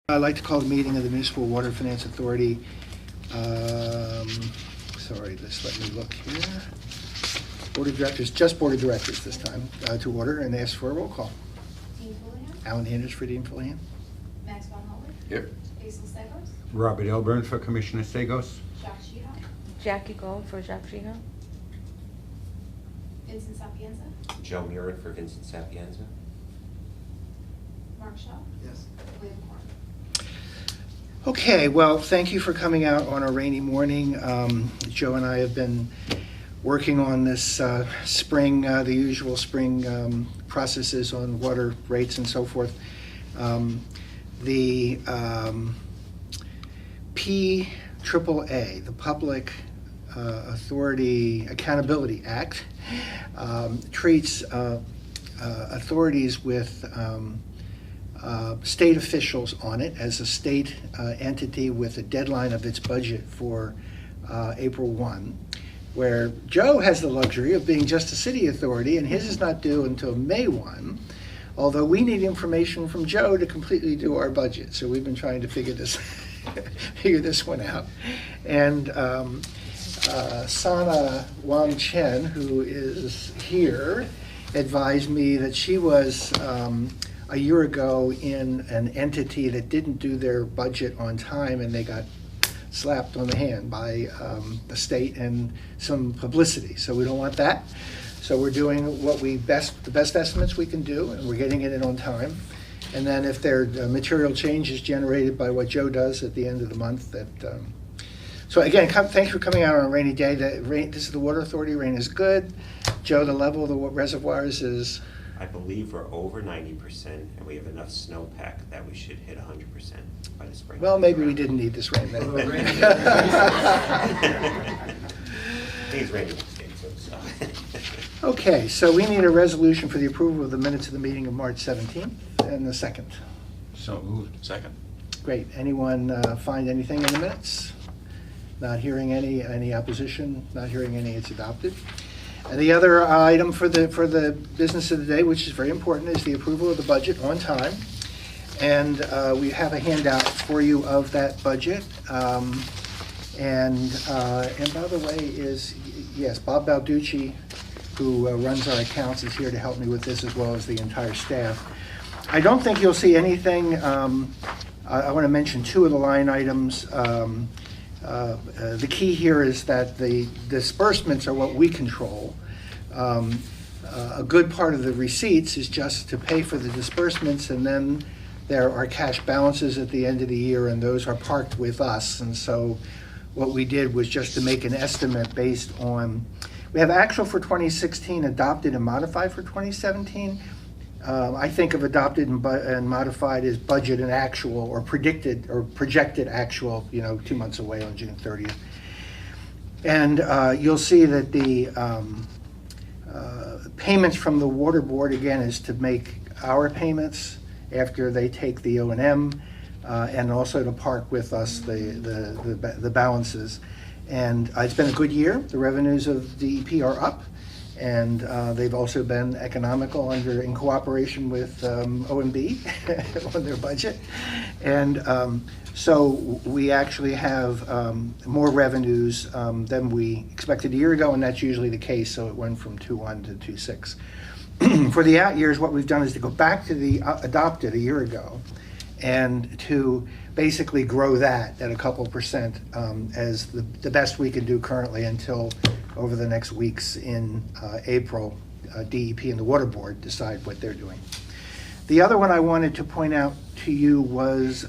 I'd like to call the meeting of the Municipal Water Finance Authority. Sorry, just let me look here. Board of Directors, just Board of Directors this time, to order and ask for a roll call. Dean Fulihan. Alan Handers for Dean Fulihan. Max Von Holder. Here. Basil Stegos. Robert Elburn for Commissioner Sagos. Jacques Sheehan. Jackie Gold for Jacques Sheehan. Vincent Sapienza. Joe Murin for Vincent Sapienza. Mark Shaw. Yes. William Horn. Okay, well, thank you for coming out on a rainy morning. Joe and I have been working on this spring, the usual spring processes on water rates and so forth. The PAAA, the Public Authority Accountability Act, treats authorities with state officials on it as a state entity with a deadline of its budget for April 1, where Joe has the luxury of being just a city authority, and his is not due until May 1, although we need information from Joe to completely do our budget. So we've been trying to figure this one out. And Sana Wang Chen, who is here, advised me that she was a year ago in an entity that didn't do their budget on time, and they got slapped on the hand by the state and some publicity. So we don't want that. So we're doing the best estimates we can do, and we're getting it in on time. And then if there are material changes generated by what Joe does at the end of the month, that. So again, thanks for coming out on a rainy day. This is the Water Authority. Rain is good. Joe, the level of the reservoirs is. I believe we're over 90%, and we have enough snowpack that we should hit 100% by the spring. Well, maybe we didn't need this rain then. It's raining next day, so. Okay, so we need a resolution for the approval of the minutes of the meeting of March 17th and the 2nd. So moved. Second. Great. Anyone find anything in the minutes? Not hearing any opposition, not hearing any, it's adopted. And the other item for the business of the day, which is very important, is the approval of the budget on time. And we have a handout for you of that budget. And by the way, yes, Bob Balducci, who runs our accounts, is here to help me with this, as well as the entire staff. I don't think you'll see anything. I want to mention two of the line items. The key here is that the disbursements are what we control. A good part of the receipts is just to pay for the disbursements, and then there are cash balances at the end of the year, and those are parked with us. And so what we did was just to make an estimate based on, we have actual for 2016, adopted and modified for 2017. I think of adopted and modified as budget and actual, or predicted or projected actual, 2 months away on June 30th. And you'll see that the payments from the Water Board, again, is to make our payments after they take the O&M, and also to park with us the balances. And it's been a good year. The revenues of DEP are up. And they've also been economical in cooperation with OMB on their budget. And so we actually have more revenues than we expected a year ago, and that's usually the case, so it went from 2.1 to 2.6. For the out years, what we've done is to go back to the adopted a year ago and to basically grow that at a couple percent as the best we can do currently until over the next weeks in April, DEP and the Water Board decide what they're doing. The other one I wanted to point out to you was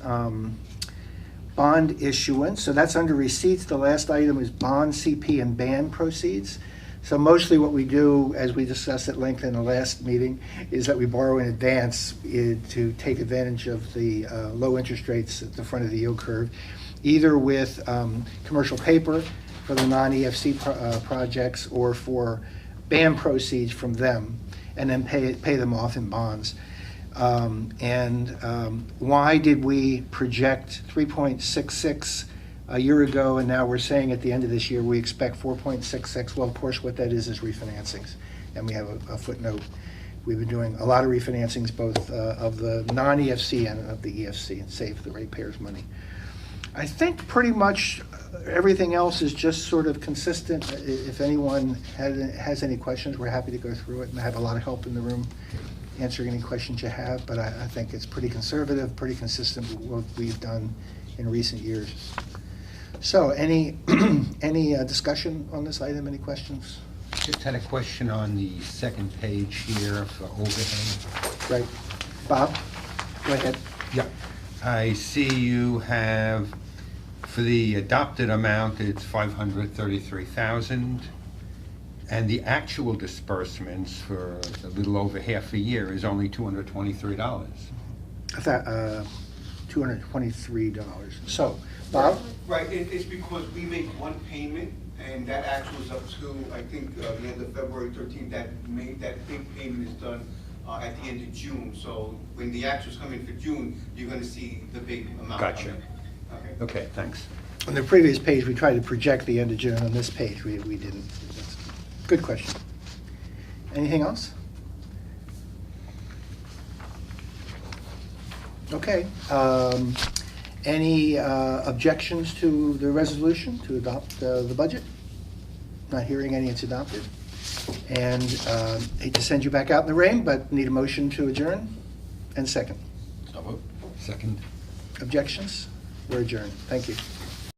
bond issuance. So that's under receipts. The last item is bond, CP, and ban proceeds. So mostly what we do, as we discussed at length in the last meeting, is that we borrow in advance to take advantage of the low interest rates at the front of the yield curve, either with commercial paper for the non-EFC projects, or for ban proceeds from them, and then pay them off in bonds. Why did we project 3.66 a year ago, and now we're saying at the end of this year we expect 4.66? Well, of course, what that is refinancings, and we have a footnote We've been doing a lot of refinancings, both of the non-EFC and of the EFC, and save the ratepayers money. I think pretty much everything else is just sort of consistent. If anyone has any questions, we're happy to go through it, and I have a lot of help in the room answering any questions you have, but I think it's pretty conservative, pretty consistent with what we've done in recent years. So any discussion on this item, any questions? Just had a question on the second page here for overhead. Right. Bob, go ahead. Yeah. I see you have, for the adopted amount, it's 533,000, and the actual disbursements for a little over half a year is only $223. I thought, $223. So, Bob? Right, it's because we make one payment, and that actual is up to, I think, the end of February 13th, that big payment is done at the end of June. So when the actuals come in for June, you're gonna see the big amount. Gotcha. come in. Okay. Okay, thanks. On the previous page, we tried to project the end of June. On this page, we didn't. That's a good question. Anything else? Okay. Any objections to the resolution to adopt the budget? Not hearing any, it's adopted. And hate to send you back out in the rain, but need a motion to adjourn and second. So moved. Second. Objections? We're adjourned. Thank you.